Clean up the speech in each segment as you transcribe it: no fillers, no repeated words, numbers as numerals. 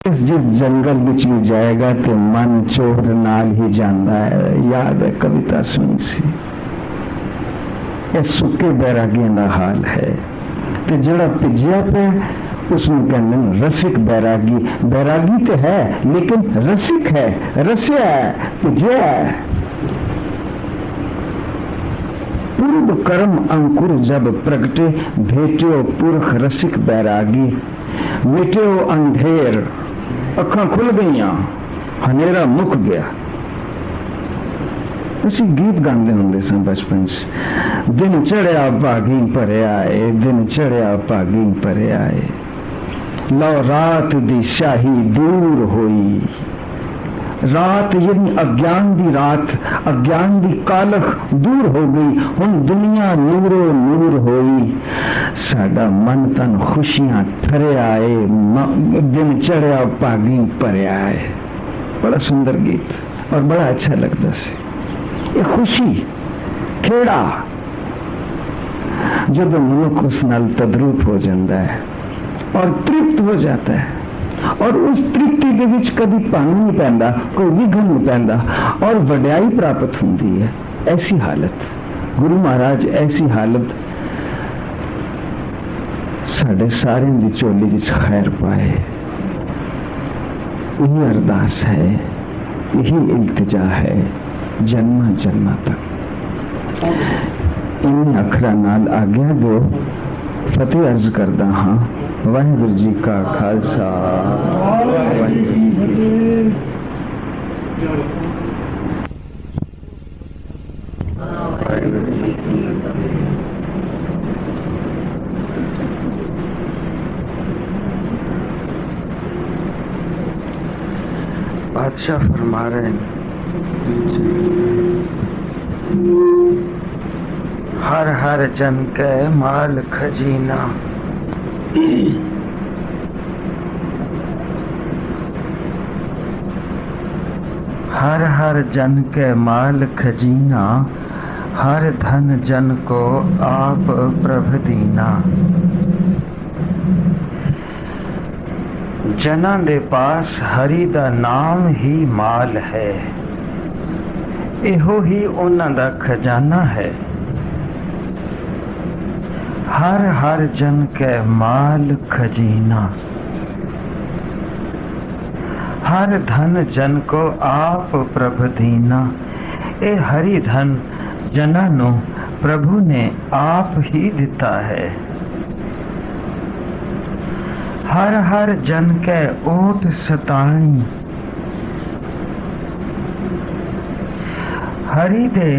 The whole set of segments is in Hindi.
जिस जंगल विच भी जाएगा तो मन चोर नाल ही जाता है। याद है कविता सुनी सी, यह सुके बैरागियों का हाल है। तो जड़ा भिजिया पे उसमें कहते रसिक बैरागी। बैरागी तो है लेकिन रसिक है, रसिया है, भिजिया है। पूर्व कर्म अंकुर जब प्रगटे, भेटियो पुरख रसिक बैरागी। मिट्यो अंधेर, अखा खुल गईया, हनेरा मुक गया। ਅਸੀਂ गीत गाते होंगे सन बचपन च। दिन चढ़िया भागी भरे आए, दिन चढ़िया भागी भरे आए। लो रात दी शाही दूर होई। रात यानी अज्ञान दी रात, अज्ञान दी कालख दूर हो गई। हुण दुनिया नूरो नूर होई। साडा मन तन खुशियां ठरे आए, दिन चढ़िया भागी भरे आए। बड़ा सुंदर गीत और बड़ा अच्छा लगता से। ये खुशी खेड़ा जब मनुख उस नाल तद्रूप हो जाता है और तृप्त हो जाता है, और उस तृप्ति के विच कभी भंग नहीं पैंदा, कोई विघन नहीं पैंदा और वड्याई प्राप्त होती है। ऐसी हालत गुरु महाराज, ऐसी हालत साढ़े सारे दी चोली विच खैर पाए। यही अरदास है, यही इल्तिजा है जन्मा जन्मा तक। इन अखरा नाल आज्ञा दो, फतेह अर्ज करदा हाँ। वाहिगुरु जी का खालसा, वाहिगुरु जी की बादशाह फरमा रहे हैं, हर हर जन के माल खजीना। हर हर जन के माल खजीना, हर धन जन को आप प्रभ दीना। जना दे पास हरि दा नाम ही माल है, एहो ही उन्हां दा खजाना है। हर हर जन के माल खजीना, हर धन जन को आप प्रभ दीना। ए हरि धन जना नु प्रभु ने आप ही दिता है। हर हर जन के ओट सताणी, हरि दे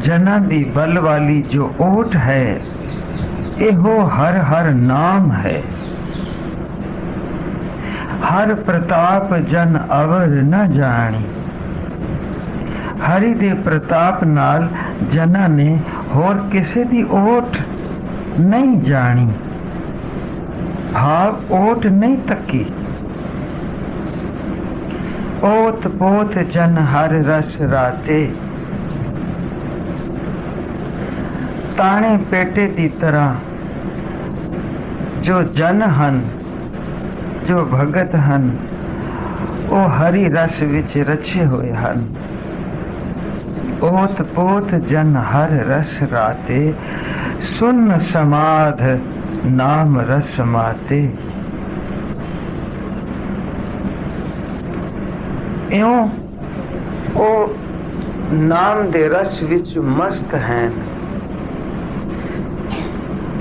जना दी बल वाली जो ओट है, एहो हर हर नाम है। हर प्रताप जन अवर न जानी, हरि दे प्रताप नाल जना ने होर किसे दी ओट नहीं जानी। भाव ओट नहीं तकी। ओत पोत जन हर रस राते, ताने पेटे दी तरह जो जन हन, जो भगत हन, ओ हरि रस विच रचे हुए हन। ओत पोत जन हर रस राते, सुन समाध नाम रस माते। इयों ओ नाम दे रस विच मस्त हैं।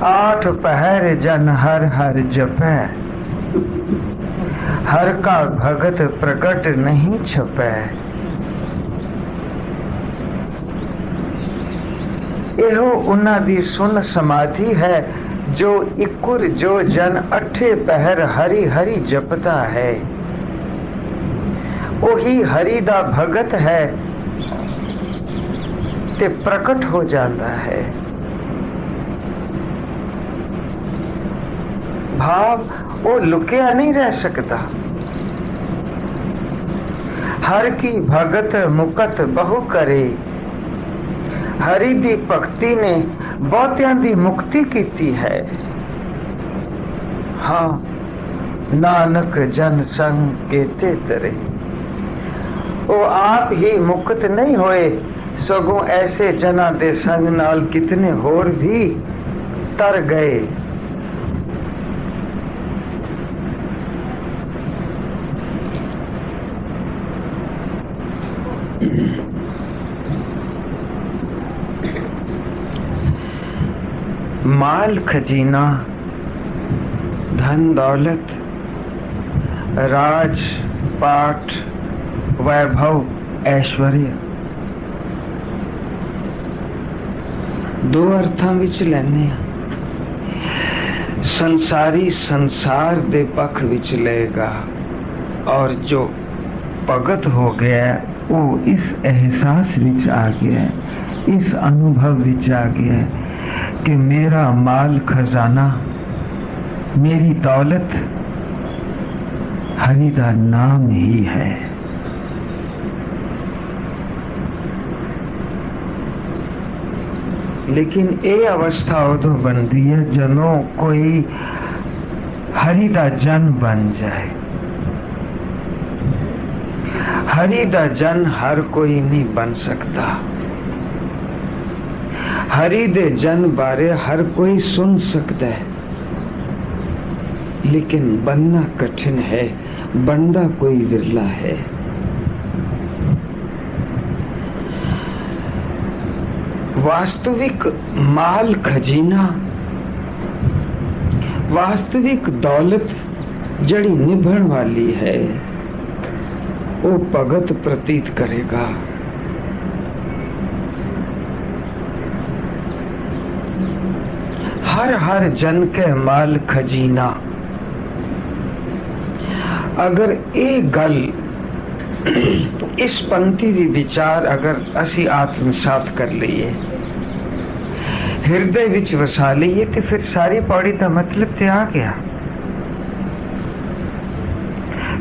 आठ पहर जन हर हर जपै, हर का भगत प्रकट नहीं छपै। एहो उन्हां दी सुन समाधि है, जो इकुर जो जन अठे पहर हरि हरि जपता है। ओही हरि दा भगत है ते प्रकट हो जाता है। भाव वो लुकिया नहीं रह सकता। हर की भगत मुकत बहु करे, हरि दी भक्ति ने बहुतियां दी मुक्ति कीती है। हाँ, नानक जन संग केते तरे। ओ आप ही मुक्त नहीं होए, सगों ऐसे जना दे संग नाल कितने होर भी तर गए। माल खजीना, धन दौलत, राज पाठ, वैभव, ऐश्वर्य, दो अर्थां विच लैने आ। संसारी संसार दे पक्ष विच लेगा, और जो भगत हो गया वो इस एहसास विच आ गया, इस अनुभव विच आ गया कि मेरा माल खजाना, मेरी दौलत हरि दा नाम ही है। लेकिन ये अवस्था उदों बनती है जदों कोई हरि दा जन बन जाए। हरि दा जन हर कोई नहीं बन सकता। हरि दे जन बारे हर कोई सुन सकता है, लेकिन बनना कठिन है, बनना कोई विरला है। वास्तविक माल खजीना, वास्तविक दौलत जड़ी निभण वाली है, वो भगत प्रतीत करेगा। हर हर जन के माल खजीना। अगर ये गल, इस पंक्ति भी विचार अगर असी आत्मसात कर लीए, हृदय विच वसा लीए, तो फिर सारी पौड़ी का मतलब ते आ गया।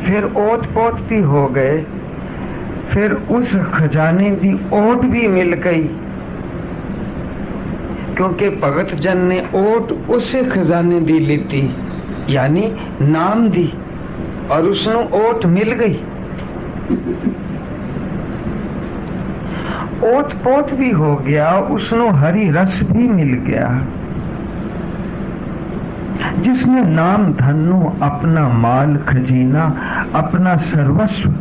फिर ओत पोत भी हो गए, फिर उस खजाने की ओट भी मिल गई, क्योंकि भगत जन ने ओट उसे खजाने दी लीती, यानी नाम दी, और उसनों ओट मिल गई। ओत पोत भी हो गया, उसनों हरी रस भी मिल गया। जिसने नाम धनु अपना माल खजीना, अपना सर्वस्व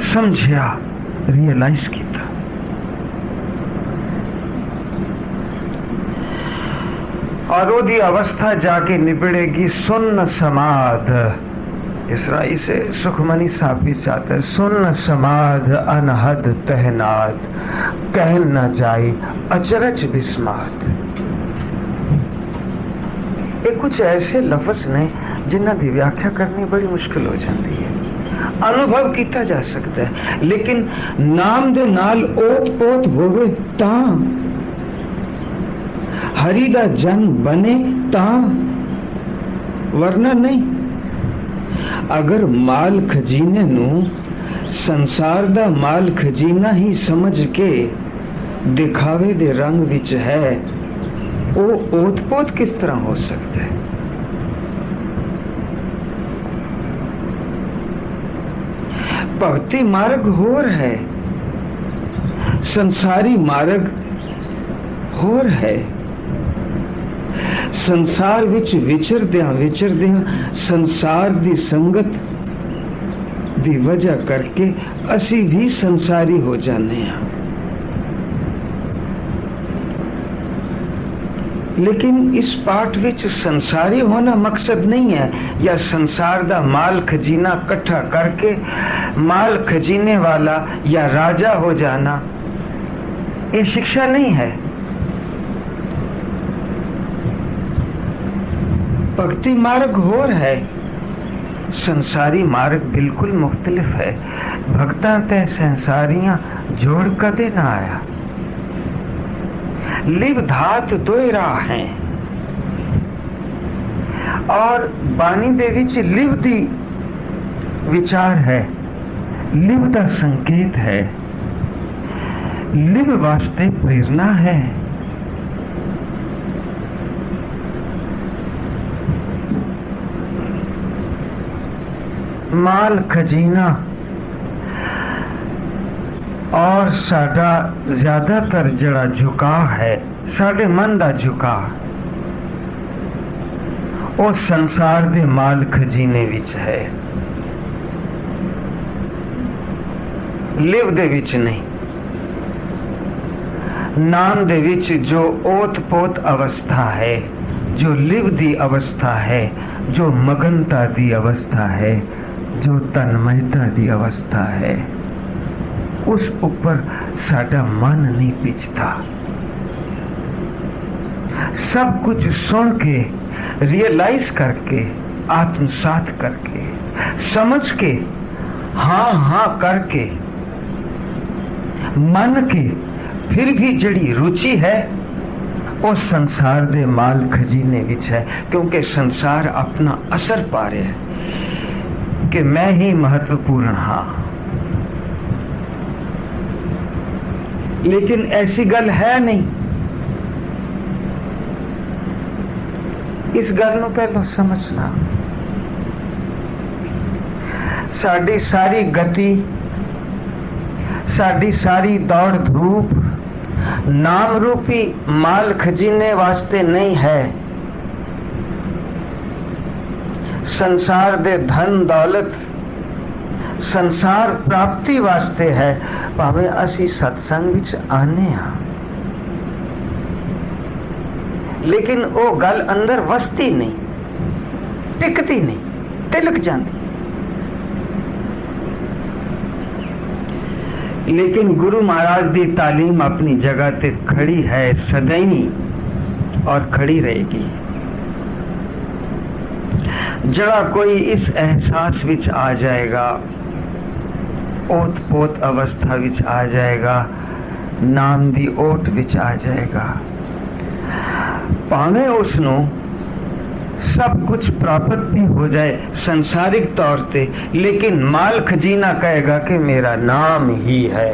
समझिया, रियलाइज किया। और ओदी अवस्था जाके निबड़ेगी सुन्न समाध। इसराई से सुखमनी साहब भी चाहते हैं, सुन्न समाध अनहद तहनाद, कह न जाए अचरज बिस्मात। ये कुछ ऐसे लफ्ज ने जिन्हां दी व्याख्या करनी बड़ी मुश्किल हो जाती है। अनुभव किया जा सकता है, लेकिन नाम दे नाल ओत पोत होवे तां, हरि दा जन बने तां, वरना नहीं। अगर माल खजीने नू संसार दा माल खजीना ही समझ के दिखावे दे रंग विच है, वो ओत पोत किस तरह हो सकता है? भक्ति मार्ग होर है, संसारी मार्ग होर है। संसार विच विचरदियां संसार दी संगत दी वजह करके असी भी संसारी हो जाने हैं। लेकिन इस पाठ विच संसारी होना मकसद नहीं है, या संसार दा माल खजीना इकट्ठा करके माल खजीने वाला या राजा हो जाना, ये शिक्षा नहीं है। भक्ति मार्ग होर है, संसारी मार्ग बिल्कुल मुख्तलिफ है। भक्तां ते संसारियां जोड़ कदे ना आया। लिव धात दोए राह हैं, और बानी दे विच लिव दी विचार है, लिव दा संकेत है, लिव वास्ते प्रेरणा है। माल खजीना और साडा ज्यादातर जड़ा झुकाव है, साडे मन दा झुकाव वो संसार दे माल खजीने विच है, लिव दे विच नहीं। नाम दे विच जो ओत पोत अवस्था है, जो लिव दी अवस्था है, जो मगनता दी अवस्था है, जो तन्मयता दी अवस्था है, उस ऊपर साडा मन नहीं पिछता। सब कुछ सुन के, रियलाइज करके, आत्मसात करके, समझ के, हाँ हाँ करके, मन के फिर भी जड़ी रुचि है वो संसार दे माल खजीने विच है, क्योंकि संसार अपना असर पा रहा है कि मैं ही महत्वपूर्ण हाँ। लेकिन ऐसी गल है नहीं। इस गल नूं पहले समझना। साडी सारी गति, साडी सारी दौड़ धूप नाम रूपी माल खजीने वास्ते नहीं है, संसार दे धन दौलत, संसार प्राप्ति वास्ते है। भावें असी सत्संग विच आने हां, लेकिन वो गल अंदर वसती नहीं, टिकती नहीं, तिलक जाती। लेकिन गुरु महाराज की तालीम अपनी जगह ते खड़ी है सदैवी और खड़ी रहेगी। जड़ा कोई इस एहसास विच आ जाएगा, ओत पोत अवस्था विच आ जाएगा, नाम दी ओट विच आ जाएगा, भावें उसनों सब कुछ प्राप्त भी हो जाए संसारिक तौर पे, लेकिन माल खजीना कहेगा कि मेरा नाम ही है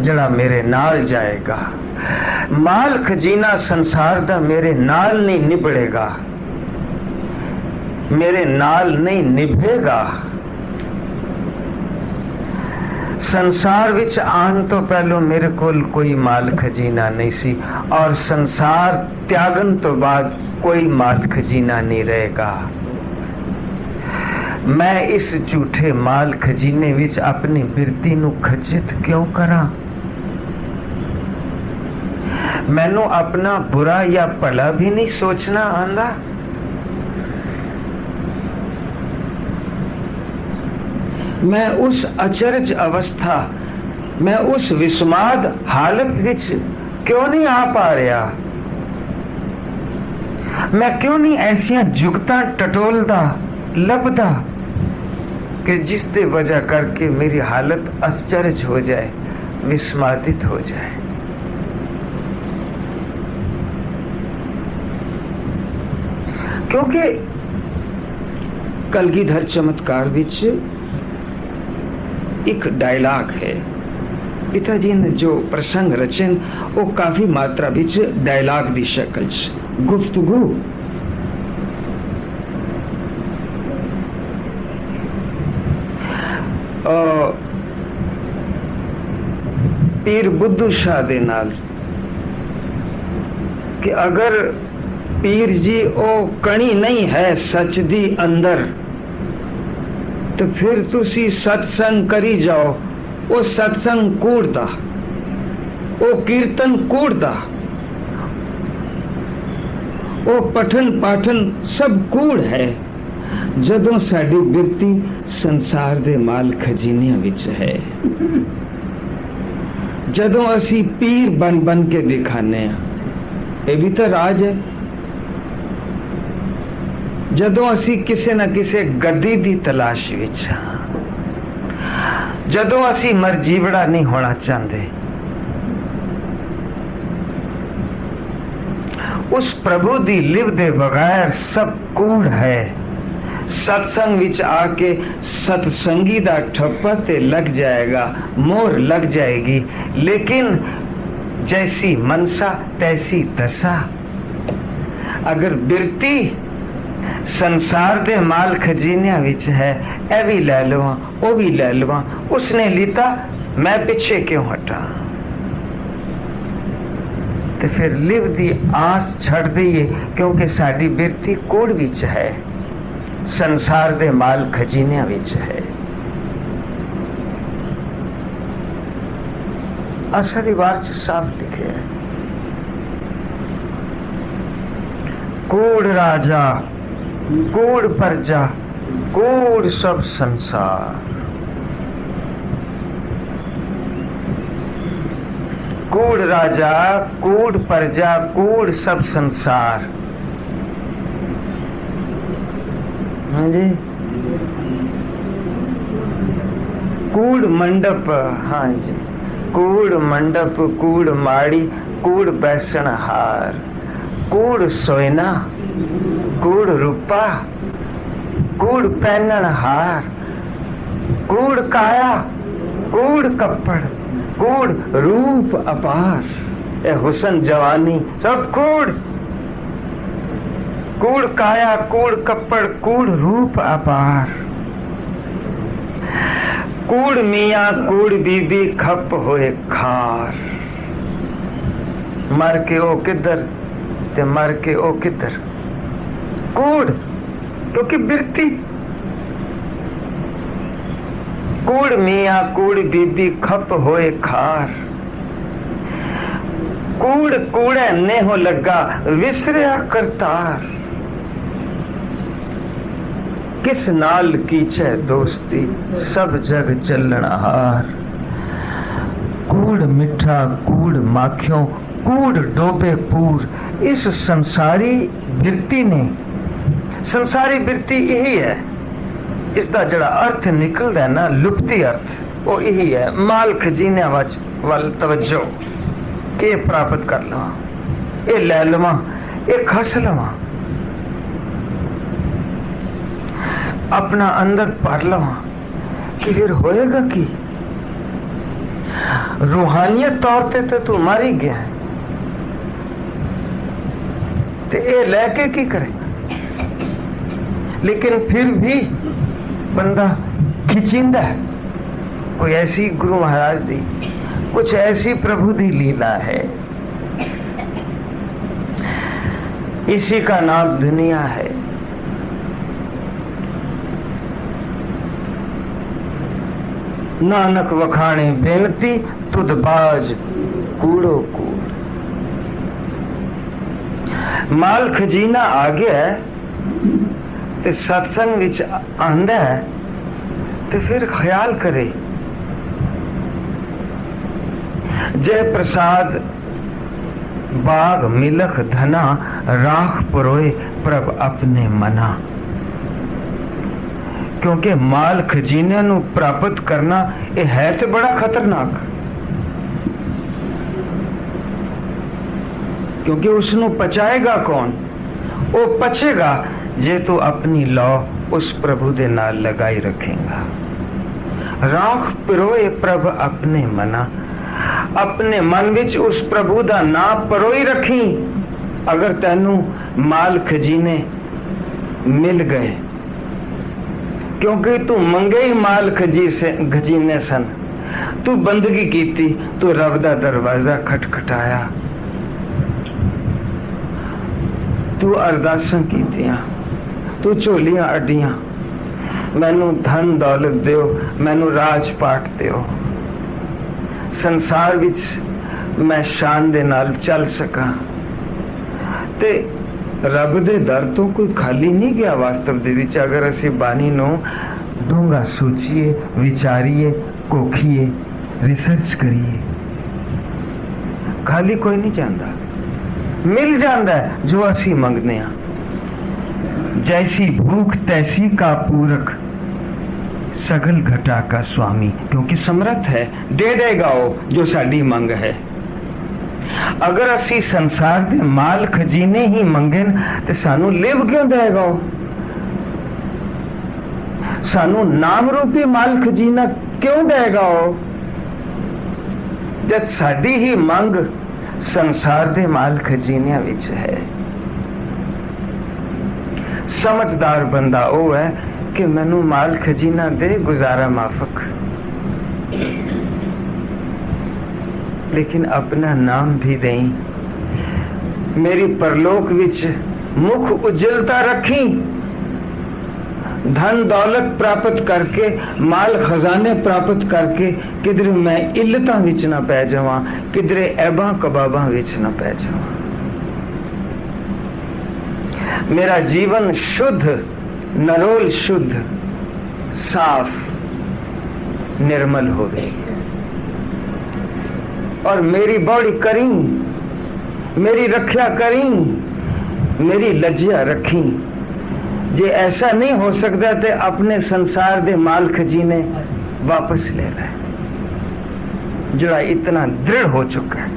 जड़ा मेरे नाल जाएगा। माल खजीना संसार दा मेरे नाल नहीं निभड़ेगा, मेरे नाल नहीं निभेगा। संसार विच आन तो पहलो मेरे कोल कोई माल खजीना नहीं सी, और संसार त्यागन तो बाद कोई माल खजीना नहीं रहेगा। मैं इस झूठे माल खजीने विच अपनी बिरती नू खचित क्यों करा? मैनू अपना बुरा या भला भी नहीं सोचना आंदा। मैं उस अचरज अवस्था, मैं उस विस्माद हालत विच क्यों नहीं आ पा रहा? मैं क्यों नहीं ऐसियां जुगतां टटोलदा लभदा कि जिस दे वजह करके मेरी हालत अचरज हो जाए, विस्मादित हो जाए? क्योंकि कलगीधर चमत्कार विच एक डायलॉग है। पिताजी ने जो प्रसंग रचन वो काफी मात्रा विच डायलॉग दी शक्ल च गुफ्तगू। पीर बुद्धू शाह दे नाल कि अगर पीर जी ओ कणी नहीं है सच दी अंदर, तो फिर तुसी सत्संग करी जाओ। वो सत्संग कूड़दा, वो कीर्तन कूड़दा, वो पठन पाठन सब कूड़ है, जदों साडी बिरती संसार दे माल खजीनियां विच है। जदों असी पीर बन बन के दिखाने, ये भी तो राज है। जदों असी किसे न किसे गद्दी दी तलाश विच, जदों असी मरजीवड़ा नहीं होना चाहते, उस प्रभु दी लिव दे बगैर सब कूड़ है। सत्संग विच आके सत्संगी दा ठप्पा ते लग जाएगा, मोर लग जाएगी, लेकिन जैसी मनसा तैसी दशा। अगर बिरती संसार दे माल खजीनिया विच है, ए भी ले लवां ओ भी ले लवां, उसने लीता मैं पिछे क्यों हटा। ते फिर लिव दी आस छड़ दईए, क्योंकि साडी बिरती कोड़ विच है, संसार दे माल खजीनिया विच है। असली वार साफ लिखे है, कूड़ राजा कूड़ प्रजा कूड़ सब संसार, कूड़ राजा कूड़ प्रजा कूड़ सब संसार। हाँ जी, कूड़ मंडप, हाँ जी, कूड़ मंडप कूड़ माड़ी कूड़ बैसण हार, कूड़ सोयना कूड़ रूपा कूड़ पहनण हार, कूड़ काया कूड़ कपड़ कूड़ रूप अपार। ए हुसन जवानी सब कूड़, कूड़ काया कूड़ कपड़ कूड़ रूप अपार, कूड़ मियाँ कूड़ बीबी खप होए खार। मर के ओ किधर ते मर के ओ किधर, कूड़ क्योंकि बिरती, कूड़ मियाँ कूड़ बीबी खप होए खार, कूड़ कूड़े ने हो लगा विसरिया करतार। किस नाल कीचे दोस्ती सब जग चलण हार, कूड़ मिठा कूड़ माखियों कूड़ डोबे पूर। इस संसारी बिरती ने, संसारी बिरती यही है, इसका जड़ा अर्थ निकलदा है ना, लुप्ती अर्थ, वो यही है, माल खजीने वाल तवज्जो, के प्राप्त कर लवा, ये ले लवा, ये खस लवा, अपना अंदर भर लवा, कि फिर होएगा की रूहानियत तौर पे तो तू मारी गया है, ते ये लेके की करे। लेकिन फिर भी बंदा खिंचिंदा है, कोई ऐसी गुरु महाराज दी, कुछ ऐसी प्रभु दी लीला है, इसी का नाम दुनिया है। नानक वखाणे बेनती तुद बाज कूड़ो कूड़। माल खजीना आ गया है ते सत्संग विच आंदा है, ते फिर ख्याल करे, जय प्रसाद बाग मिलख धना राख परोए प्रभ अपने मना। क्योंकि माल खजीने नू प्राप्त करना ये है तो बड़ा खतरनाक, क्योंकि उसनू पचाएगा कौन? वो पचेगा जे तू अपनी लौ उस प्रभु दे नाल लगाई रखेगा। राख पिरोए प्रभ अपने मना, अपने मन विच उस प्रभु दा नाम परोई रखी। अगर तेनू माल खजीने मिल गए, क्योंकि तू मंगे ही माल खजीने सन, तू बंदगी कीती, तू रब दा दरवाजा खटखटाया, तू अरदासां कीतियां, तू झोलियां अड्डियां, मैनू धन दौलत दियो, मैनू राज पाट दियो, संसार विच मैं शान दे नाल चल सका। ते रब दे दर तो कोई खाली नहीं गया वास्तव दे विच। अगर असी बानी नो डूंगा सोचिए, विचारिए, कोखिए, रिसर्च करिए, खाली कोई नहीं जाता, मिल जाता है जो असी मंगने आ। जैसी भूख तैसी का पूरक सगल घटा का स्वामी, क्योंकि समर्थ है, दे देगा वो जो साडी मंग है। अगर असी संसार दे माल खजीने ही मंगे तो सानू लिव क्यों देगा? सानू नाम रूपी माल खजीना क्यों देगा? जब साडी ही मंग संसार दे माल खजीनिया विच है। समझदार बंदा वो है कि मैनू माल खजीना दे गुजारा माफक, लेकिन अपना नाम भी दें, मेरी परलोक विच मुख उज्जलता रखी, धन दौलत प्राप्त करके माल खजाने प्राप्त करके किधरे मैं इल्लतां विच ना पै जावां, किधरे ऐबां कबाबां विच ना पै जावां। मेरा जीवन शुद्ध, नरोल शुद्ध, साफ, निर्मल हो गई और मेरी बॉडी करी, मेरी रक्षा करी, मेरी लज्जा रखी। जे ऐसा नहीं हो सकता तो अपने संसार दे माल खजीने वापस ले ले, जो इतना दृढ़ हो चुका है।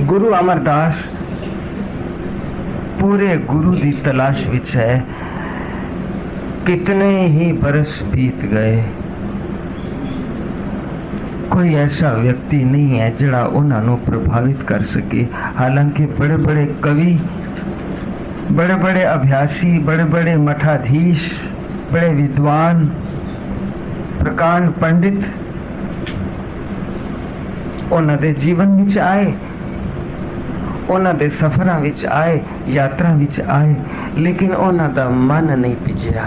गुरु अमरदास पूरे गुरु की तलाश विच है। कितने ही बरस बीत गए, कोई ऐसा व्यक्ति नहीं है जड़ा उन्होंने प्रभावित कर सके। हालांकि बड़े बड़े कवि, बड़े बड़े अभ्यासी, बड़े बड़े मठाधीश, बड़े विद्वान, प्रकांड पंडित उन्हां दे जीवन विच आए, उन्हां दे सफरां विच आए, यात्रा विच आए, लेकिन उन्हां दा मन नहीं भिजया।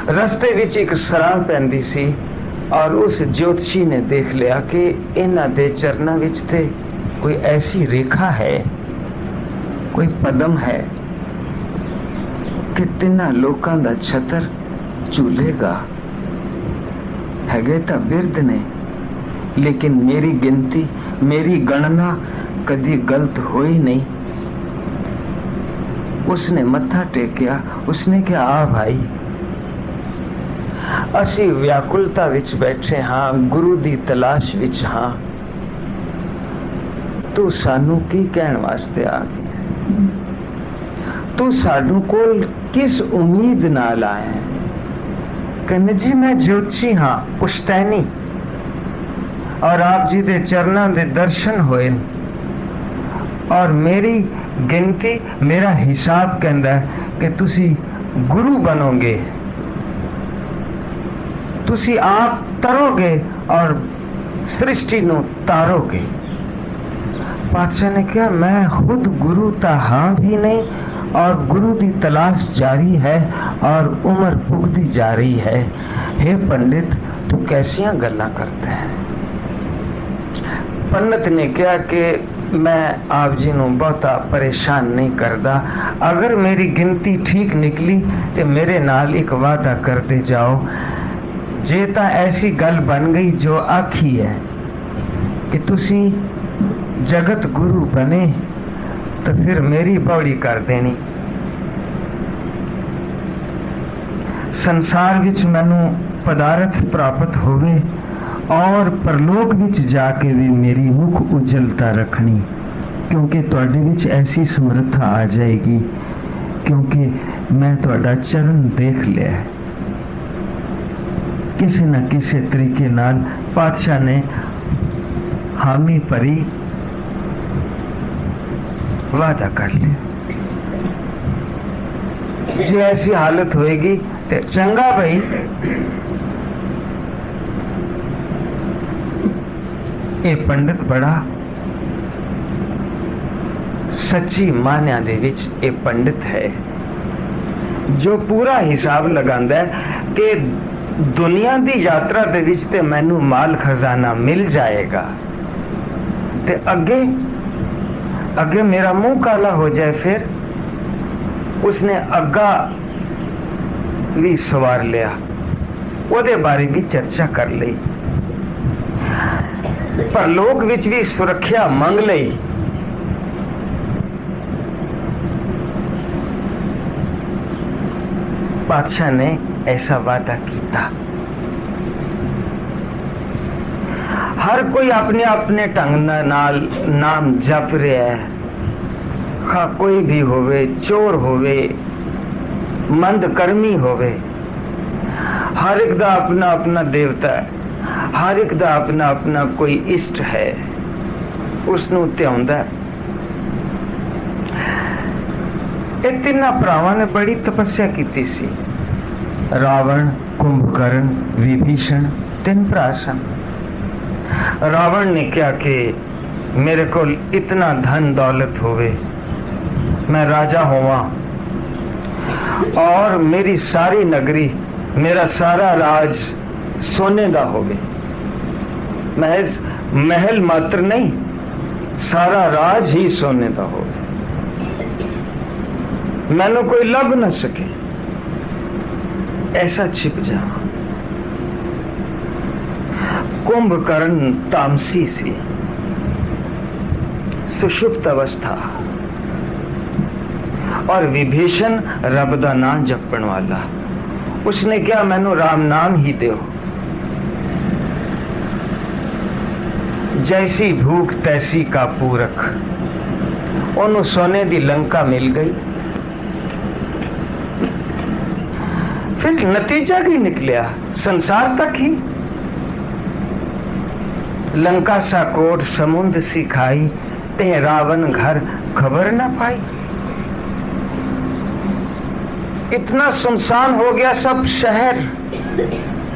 रस्ते विच एक सराह पैंदी सी और उस ज्योतिषी ने देख लिया कि इन्हां दे चरनां विच ते कोई ऐसी रेखा है, कोई पदम है कि तिन्हां लोकां दा छतर झूलेगा। हैगे तां बिरध ने, लेकिन मेरी गिनती, मेरी गणना कदी गलत हुई नहीं। उसने मत्था टेकिया, उसने कहा आ भाई, असी व्याकुलता विच बैठे हाँ, गुरु दी तलाश विच हाँ, तू सानू की कहण वास्ते आ गया? तू साडू कोल किस उम्मीद नाल आया? कहने जी मैं ज्योतिषी हाँ, पुश्तैनी, और आप जी दे चरणां दे दर्शन होए और मेरी गिनती, मेरा हिसाब कहंदा है कि तुसी गुरु बनोगे, तुसी आप तरोगे और सृष्टि नु तारोगे। पातशाह ने कहा मैं खुद गुरु ता हाँ भी नहीं और गुरु की तलाश जारी है और उम्र पुगती जा रही है। हे पंडित, तू कैसियां गल्लां करता है? पंडित ने कहा कि मैं आप जी नू बहुता परेशान नहीं करदा, अगर मेरी गिनती ठीक निकली तो मेरे नाल एक वादा करते जाओ, जे तां ऐसी गल बन गई जो आखी है कि तुसी जगत गुरु बने तो फिर मेरी पौड़ी कर देनी। संसार विच मैनू पदार्थ प्राप्त होवे और परलोक विच जाके भी मेरी मुख उज्जलता रखनी, क्योंकि तुहाडे विच ऐसी समर्था आ जाएगी, क्योंकि मैं तुहाडा चरण देख लिया है। किसी न किसी तरीके नाल पातशाह ने हामी भरी, वादा कर लिया जी ऐसी हालत होएगी तो चंगा भाई। ये पंडित बड़ा सच्ची मान्या दे विच ये पंडित है जो पूरा हिसाब लगांदा है कि दुनिया दी यात्रा दे विच ते मैनू माल खजाना मिल जाएगा, ते अगे मेरा मुंह काला हो जाए। फिर उसने अग्गा भी सवार लिया, ओदे बारे भी चर्चा कर ली, परलोक विच भी सुरक्षा मंग लई। पातशाह ने ऐसा वादा किया। हर कोई अपने अपने ढंग नाल नाम जप रहा है, खा कोई भी होवे, चोर होवे, मंद कर्मी होवे, हर एक दा अपना अपना देवता है, हर एक दा अपना अपना कोई इष्ट है, उसनू ध्याउंदा है। तीनों भरावां ने बड़ी तपस्या की सी। रावण, कुंभकर्ण, विभीषण, तीन भरा सन। रावण ने क्या कि मेरे को इतना धन दौलत होवे, मैं राजा होवा और मेरी सारी नगरी, मेरा सारा राज सोने दा होवे। महज महल मात्र नहीं, सारा राज ही सोने दा होवे, मैनू कोई लब न सके, ऐसा छिप जा। कुंभकर्ण तामसी सी, सुषुप्त अवस्था, और विभीषण रब दा नाम जपण वाला। उसने क्या, मैनू राम नाम ही दो। जैसी भूख तैसी का पूरक, ओनू सोने दी लंका मिल गई। फिर नतीजा की निकलिया, संसार तक ही। लंका सा कोट समुद्र सी खाई, ते रावण घर खबर न पाई। इतना सुनसान हो गया सब शहर,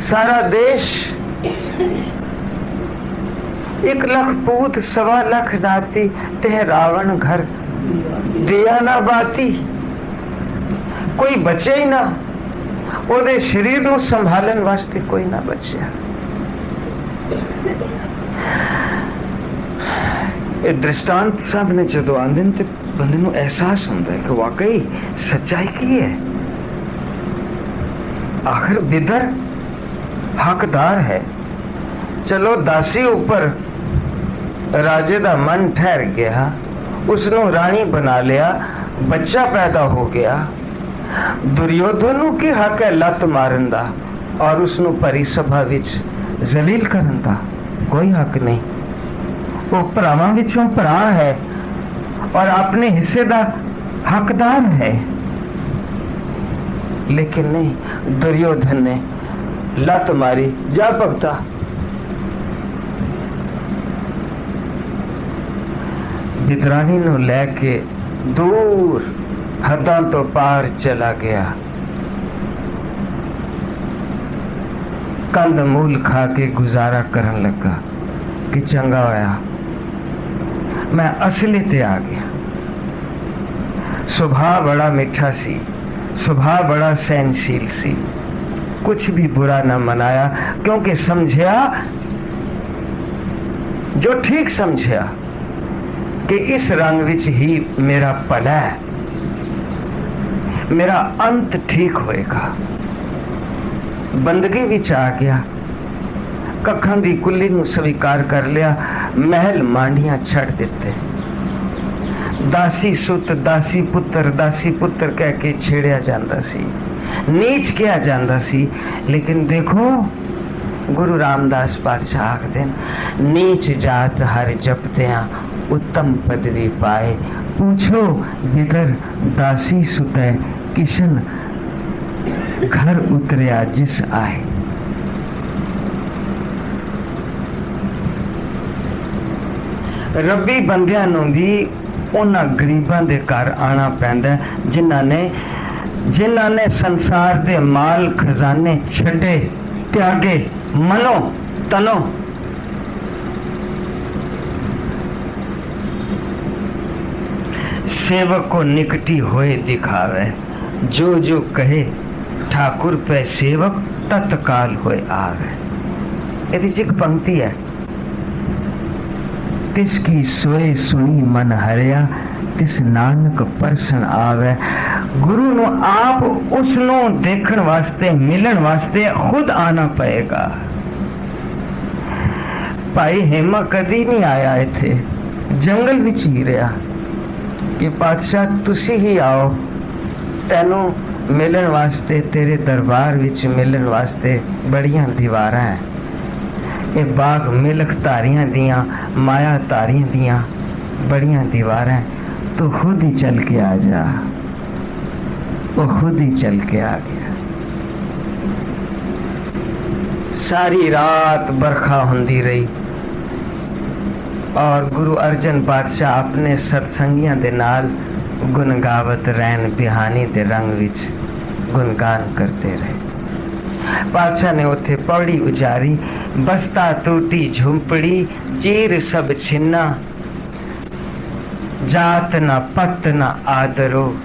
सारा देश। 1 लाख पूत 1.25 लाख नाती, ते रावण घर दिया ना बाती। कोई बचे ही ना, ओदे शरीर नू संभालन वास्ते कोई ना बचिया। ये दृष्टांत सामने जो आंदे ते बंदे नू एहसास होंदा है कि वाकई सच्चाई की है। आखिर बिदर हकदार है। चलो दासी ऊपर राजे दा मन ठहर गया, उसनू रानी बना लिया, बच्चा पैदा हो गया। दुर्योधन की हक है लत मारन दा और उसनू परी सभा विच जलील करन दा, कोई हक नहीं। वो भरावां विचों भरा है और अपने हिस्से दा हकदार है। लेकिन नहीं, दुर्योधन ने लत मारी, जा भगता। विद्रानी नू लेके दूर हदां तो पार चला गया। कंद मूल खा के गुजारा करन लगा कि चंगा होया मैं असली ते आ गया। सुभाव बड़ा मीठा सी, सुभाव बड़ा सहनशील सी, कुछ भी बुरा न मनाया, क्योंकि समझया, जो ठीक समझया कि इस रंग विच ही मेरा भला है, मेरा अंत ठीक होएगा। बंदगी विच आ गया, कखां दी कुल्ली नू स्वीकार कर लिया, महल मांडियां छड़ दिते। दासी सुत, दासी पुत्र कह के छेड़िया जांदा सी, नीच किया जांदा सी। लेकिन देखो गुरु रामदास पातशाह आखदे न, नीच जात हर जपतियां उत्तम पदवी पाए। पूछो बिदर दासी सुतै, किशन घर उतरिया जिस आए। रब्बी बंदियां नूं भी उन्हां गरीबां दे घर आना पैंदा जिन्हां ने संसार दे माल खजाने छड्डे, त्यागे, मनो तनो। सेवक को निकटी होए दिखावे, जो जो कहे ठाकुर पे सेवक तत्काल होए आवे। यदि एक पंक्ति है, तिसकी सोए सुनी मन हरिया, तिस नानक परसन आवे। गुरु नु आप उसनु देखण वास्ते, मिलन वास्ते खुद आना पएगा। भाई हेमा कदी नहीं आया इथे, जंगल विच ही रहा कि पातशाह तुसी ही आओ, तेनू मिलन वास्ते, तेरे दरबार विच मिलन वास्ते बड़ियां दीवारां हैं। ये बाग मिलक धारियां दियां, माया धारियां दियां बड़ियां दीवारां, तो खुद ही चल के आ जा। वो खुद ही चल के आ गया। सारी रात बरखा होंदी रही और गुरु अर्जन पातशाह अपने सत्संगियां दे नाल गुण गावत रैन बिहानी दे रंग विच गुणगान करते रहे। पातशाह ने उथे पौड़ी उजारी, बस्ता टूटी झुंपड़ी, चीर सब छिन्ना, जात ना पत ना आदरो।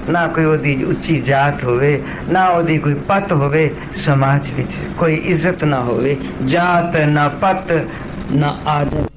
ना कोई ओदी उच्ची जात होवे, ना ओदी कोई पत होवे, समाज विच कोई इज्जत ना होवे, जात ना पत ना आदर।